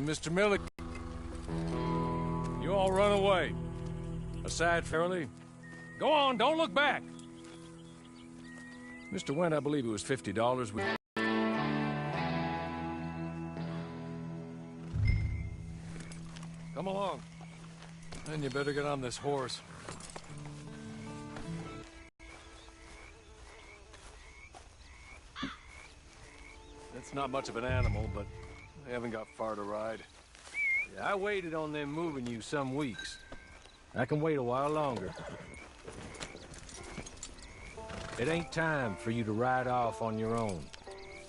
Mr. Milligan. You all run away. Aside, Fairley. Go on, don't look back. Mr. Went, I believe it was $50. Come along. Then you better get on this horse. It's not much of an animal, but they haven't got far to ride. Yeah, I waited on them moving you some weeks. I can wait a while longer. It ain't time for you to ride off on your own.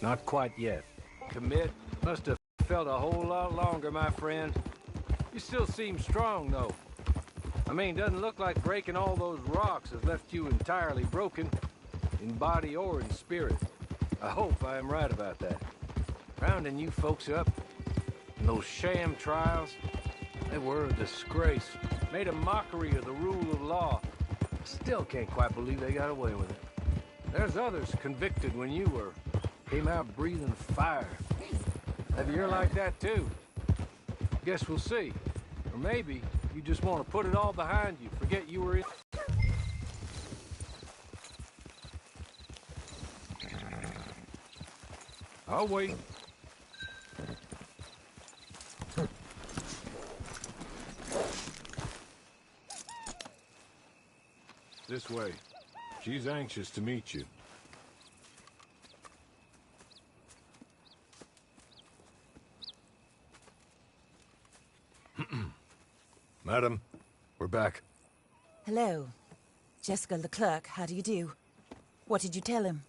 Not quite yet. Commit must have felt a whole lot longer, my friend. You still seem strong, though. I mean, doesn't look like breaking all those rocks has left you entirely broken, in body or in spirit. I hope I am right about that. Rounding you folks up, and those sham trials, they were a disgrace. Made a mockery of the rule of law. I still can't quite believe they got away with it. There's others convicted when you were. Came out breathing fire. Maybe you're like that too. Guess we'll see. Or maybe you just want to put it all behind you, forget you were in. I'll wait. This way. She's anxious to meet you. Madam, we're back. Hello. Jessica Leclerc, how do you do? What did you tell him?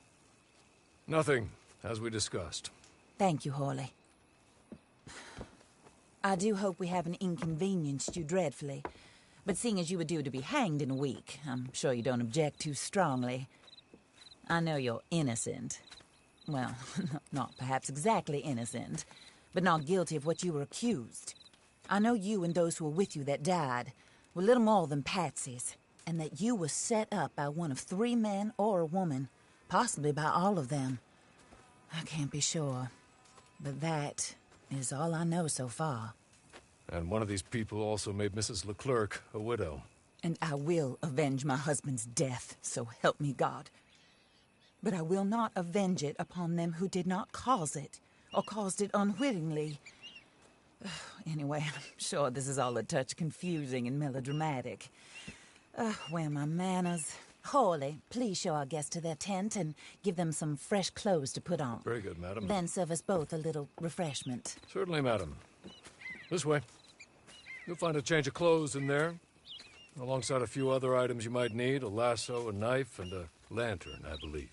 Nothing, as we discussed. Thank you, Hawley. I do hope we haven't inconvenienced you dreadfully. But seeing as you were due to be hanged in a week, I'm sure you don't object too strongly. I know you're innocent. Well, not perhaps exactly innocent, but not guilty of what you were accused. I know you and those who were with you that died were little more than patsies, and that you were set up by one of 3 men or a woman, possibly by all of them. I can't be sure, but that is all I know so far. And one of these people also made Mrs. Leclerc a widow. And I will avenge my husband's death, so help me God. But I will not avenge it upon them who did not cause it, or caused it unwittingly. Anyway, I'm sure this is all a touch confusing and melodramatic. Where are my manners? Hawley, please show our guests to their tent and give them some fresh clothes to put on. Very good, madam. Then serve us both a little refreshment. Certainly, madam. This way. You'll find a change of clothes in there, alongside a few other items you might need, a lasso, a knife, and a lantern, I believe.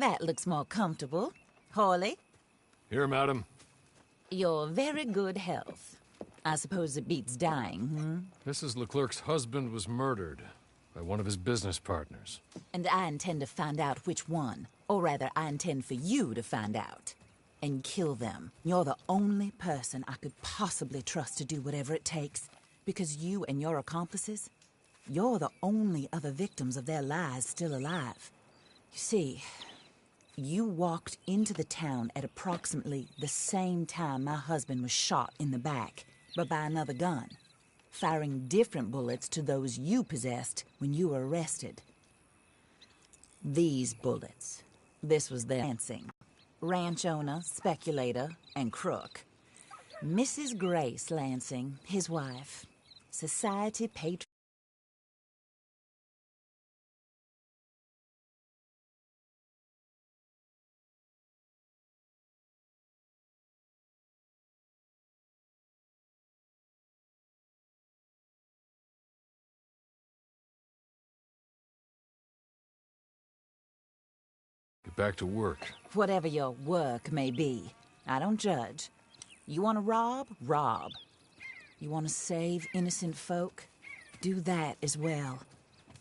That looks more comfortable. Hawley, Here, madam. your very good health. I suppose it beats dying, Mrs. Leclerc's husband was murdered by one of his business partners. And I intend to find out which one. Or rather, I intend for you to find out. And kill them. You're the only person I could possibly trust to do whatever it takes. Because you and your accomplices, you're the only other victims of their lies still alive. You see, you walked into the town at approximately the same time my husband was shot in the back, but by another gun, firing different bullets to those you possessed when you were arrested. These bullets, this was their Lansing. Ranch owner, speculator, and crook. Mrs. Grace Lansing, his wife. Society patron. Get back to work. Whatever your work may be, I don't judge. You want to rob? Rob. You want to save innocent folk? Do that as well.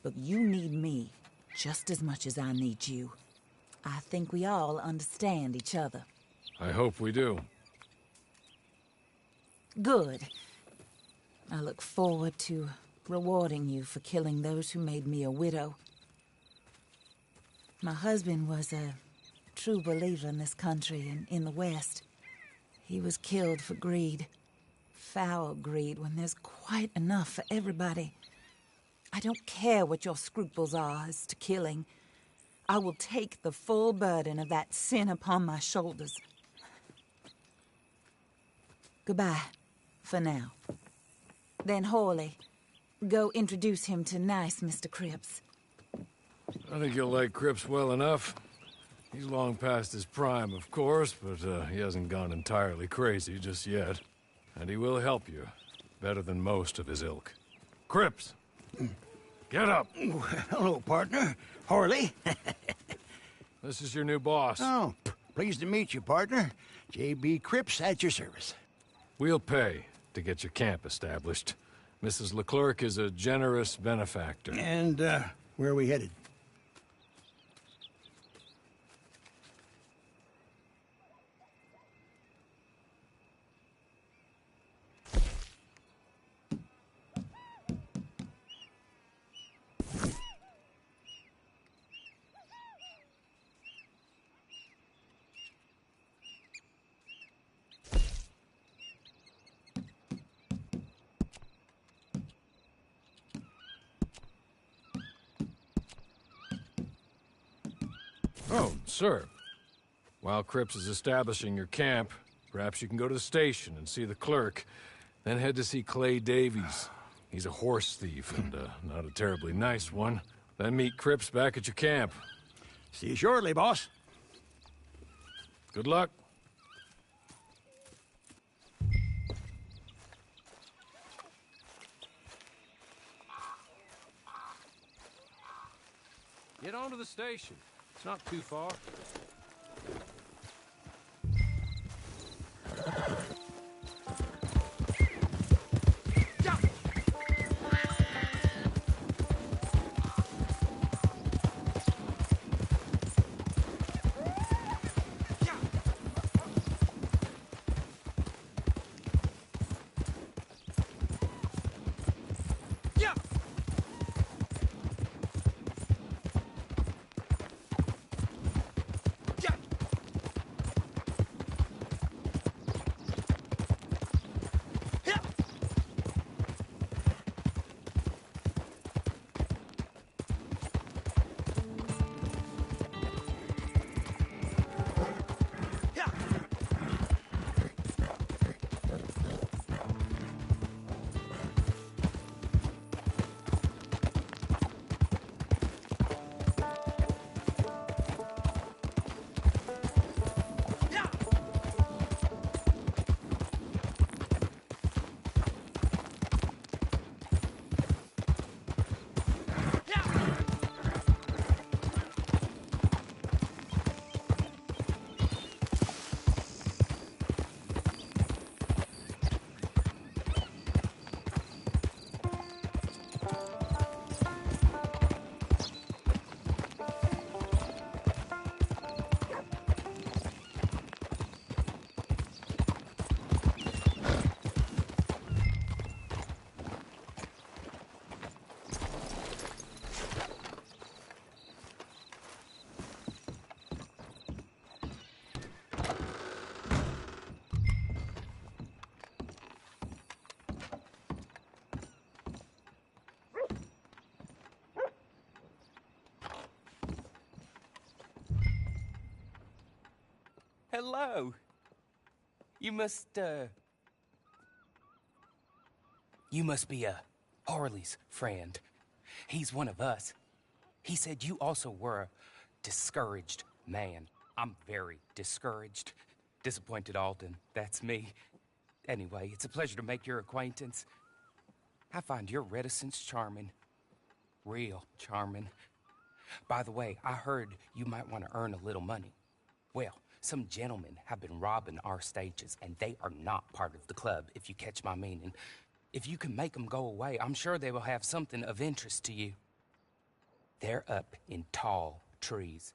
But you need me just as much as I need you. I think we all understand each other. I hope we do. Good. I look forward to rewarding you for killing those who made me a widow. My husband was a true believer in this country and in the West. He was killed for greed. Foul greed when there's quite enough for everybody. I don't care what your scruples are as to killing. I will take the full burden of that sin upon my shoulders. Goodbye, for now. Then Hawley, go introduce him to nice Mr. Cripps. I think you'll like Cripps well enough. He's long past his prime, of course, but he hasn't gone entirely crazy just yet. And he will help you, better than most of his ilk. Cripps! Get up! Hello, partner. Harley. This is your new boss. Oh, pleased to meet you, partner. J.B. Cripps at your service. We'll pay to get your camp established. Mrs. Leclerc is a generous benefactor. And, where are we headed? Oh, sir. While Cripps is establishing your camp, perhaps you can go to the station and see the clerk, then head to see Clay Davies. He's a horse thief, and not a terribly nice one. Then meet Cripps back at your camp. See you shortly, boss. Good luck. Get on to the station. It's not too far. Hello. You must be Harley's friend. He's one of us. He said you also were a discouraged man. I'm very discouraged. Disappointed Alden, that's me. Anyway, it's a pleasure to make your acquaintance. I find your reticence charming. Real charming. By the way, I heard you might want to earn a little money. Well, some gentlemen have been robbing our stages, and they are not part of the club, if you catch my meaning. If you can make them go away, I'm sure they will have something of interest to you. They're up in tall trees.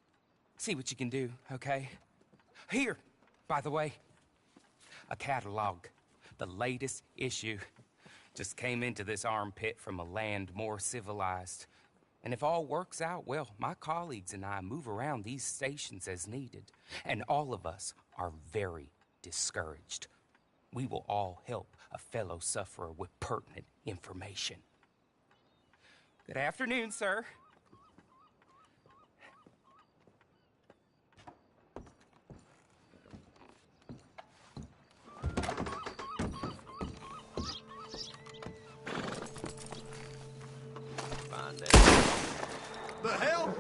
See what you can do, okay? Here, by the way, a catalog. The latest issue. Just came into this armpit from a land more civilized. And if all works out, well, my colleagues and I move around these stations as needed. And all of us are very discouraged. We will all help a fellow sufferer with pertinent information. Good afternoon, sir. The hell?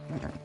Yeah.